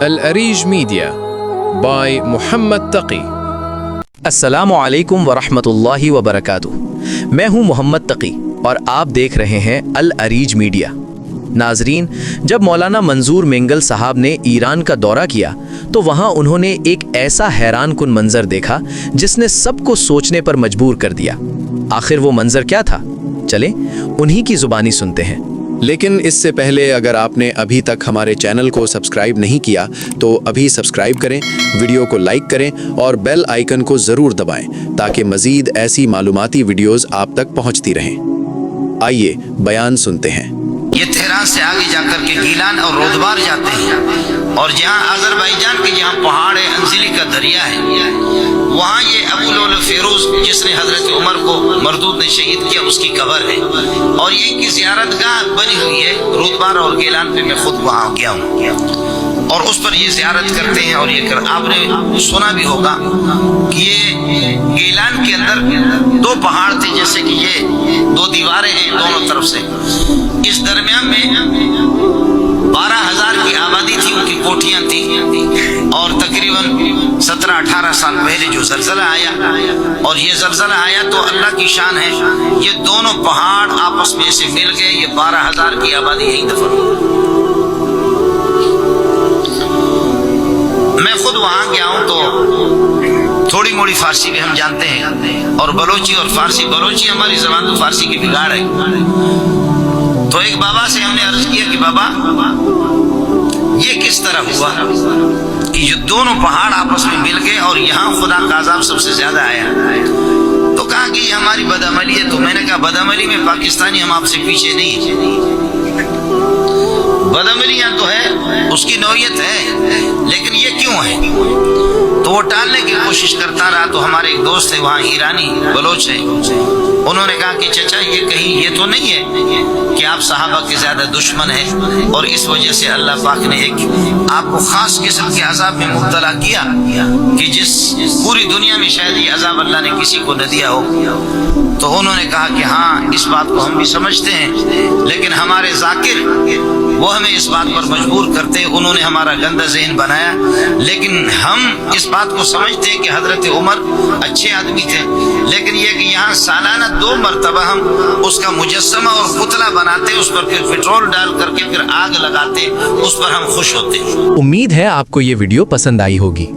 الأريج media by محمد تقی۔ السلام علیکم ورحمۃ اللہ وبرکاتہ۔ میں ہوں محمد تقی اور آپ دیکھ رہے ہیں الأریج میڈیا۔ ناظرین، جب مولانا منظور مینگل صاحب نے ایران کا دورہ کیا تو وہاں انہوں نے ایک ایسا حیران کن منظر دیکھا جس نے سب کو سوچنے پر مجبور کر دیا۔ آخر وہ منظر کیا تھا؟ چلیں انہی کی زبانی سنتے ہیں۔ لیکن اس سے پہلے اگر آپ نے ابھی تک ہمارے چینل کو سبسکرائب نہیں کیا تو ابھی سبسکرائب کریں، ویڈیو کو لائک کریں اور بیل آئیکن کو ضرور دبائیں تاکہ مزید ایسی معلوماتی ویڈیوز آپ تک پہنچتی رہیں۔ آئیے بیان سنتے ہیں۔ یہ تہران سے آگے جا کر کے گیلان اور رودبار جاتے ہیں، اور جہاں آذربائیجان کے جہاں پہاڑ ہے، انزلی کا دریا ہے، وہاں یہ ابو لؤلؤ فیروز جس نے حضرت عمر کو مردود نے شہید کیا، اس کی قبر ہے، اور یہ ان کی زیارت گاہ بنی ہوئی ہے رودبار اور گیلان پہ۔ میں خود وہاں گیا ہوں اور اس پر یہ زیارت کرتے ہیں۔ اور یہ آپ نے سنا بھی ہوگا کہ یہ گیلان کے اندر دو پہاڑ تھے، جیسے کہ یہ دو دیواریں ہیں دونوں طرف سے، اس درمیان میں 12,000 کی آبادی تھی، ان کی کوٹھیاں تھیں، اور تقریباً 17-18 سال پہلے جو زلزلہ آیا، اور یہ زلزلہ آیا تو اللہ کی شان ہے، یہ دونوں پہاڑ آپس میں سے مل گئے، یہ 12,000 کی آبادی یہیں دفن ہوئی۔ میں خود وہاں گیا ہوں تو تھوڑی موڑی فارسی بھی ہم جانتے ہیں، اور بلوچی اور فارسی، بلوچی ہماری زبان تو فارسی کی بگاڑ ہے۔ تو ایک بابا سے ہم نے عرض کیا کہ بابا یہ کس طرح ہوا کہ یہ دونوں پہاڑ آپس میں مل گئے اور یہاں خدا کا عذاب سب سے زیادہ آیا؟ تو کہا کہ یہ ہماری بدعملی ہے۔ تو میں نے کہا بدعملی میں پاکستانی ہم آپ سے پیچھے نہیں ہیں، بدعملیاں تو ہے، اس کی نوعیت ہے، لیکن یہ کیوں ہے؟ تو وہ ٹالنے کی کوشش کرتا رہا۔ تو ہمارے ایک دوست ہے وہاں، ایرانی بلوچ ہے، انہوں نے کہا کہ چچا یہ کہیں یہ تو نہیں ہے کہ آپ صحابہ کے زیادہ دشمن ہیں اور اس وجہ سے اللہ پاک نے ایک آپ کو خاص قسم کے عذاب میں مبتلا کیا کہ جس پوری دنیا میں شاید یہ عذاب اللہ نے کسی کو نہ دیا ہو؟ تو انہوں نے کہا کہ ہاں اس بات کو ہم بھی سمجھتے ہیں، لیکن ہمارے ذاکر وہ ہمیں اس بات پر مجبور کرتے، انہوں نے ہمارا گندا ذہن بنایا، لیکن ہم اس بات کو سمجھتے ہیں کہ حضرت عمر اچھے آدمی تھے، لیکن یہ کہ یہاں سالانہ 2 مرتبہ ہم اس کا مجسمہ اور پتلا بناتے، اس پر پھر پیٹرول ڈال کر کے پھر آگ لگاتے، اس پر ہم خوش ہوتے۔ امید ہے آپ کو یہ ویڈیو پسند آئی ہوگی۔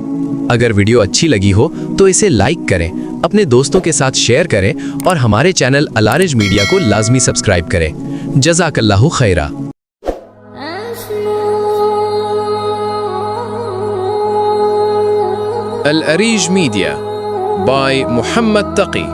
اگر ویڈیو اچھی لگی ہو تو اسے لائک کریں، اپنے دوستوں کے ساتھ شیئر کریں اور ہمارے چینل الأریج میڈیا کو لازمی سبسکرائب کریں۔ جزاک اللہ خیرہ۔ الأريج میڈیا بائی محمد تقی۔